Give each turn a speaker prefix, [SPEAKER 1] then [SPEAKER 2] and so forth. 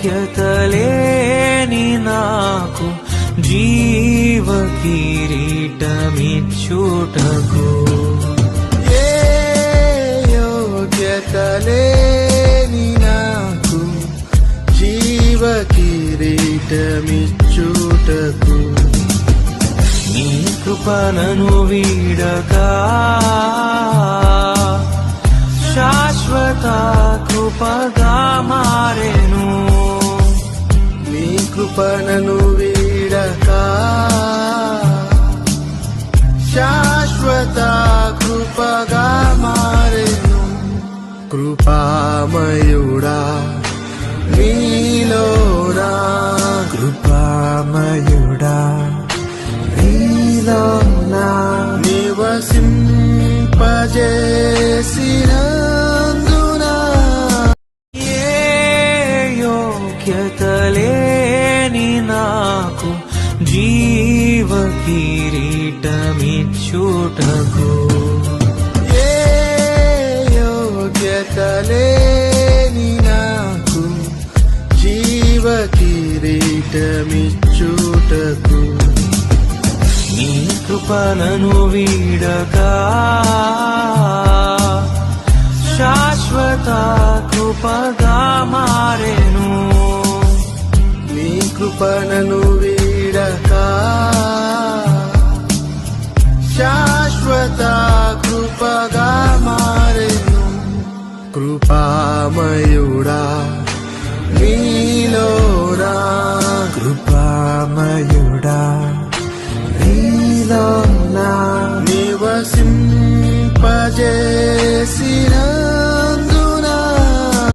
[SPEAKER 1] యోగ్యతలేని నాకు జీవ కిరీటమిచ్చుటకు
[SPEAKER 2] యోగ్యతలేని నాకు జీవ కిరీటమిచ్చుటకు
[SPEAKER 1] నీ కృపణను వీడగా శాశ్వత కృపగా మారెను
[SPEAKER 2] నీ కృపణను వీడగా శాశ్వత కృపగా మారెను కృపామయుడా నీలోనా
[SPEAKER 1] కృపామయుడా నీలోనా
[SPEAKER 2] నివసింపజేసినందున
[SPEAKER 1] ఏ యోగ్యతలేని నాకు జీవ కిరీటమిచ్చుటకు
[SPEAKER 2] ఏ యోగ్యతలేని నాకు జీవ కిరీటమిచ్చుటకు
[SPEAKER 1] నీ కృపణను వీడగా శాశ్వత కృపగా మారెను
[SPEAKER 2] నీ కృపణను వీడగా శాశ్వత కృపగా మారెను కృపామయుడా నీలోనా
[SPEAKER 1] కృపామయుడా నీలోనా
[SPEAKER 2] నివసింపజేసిన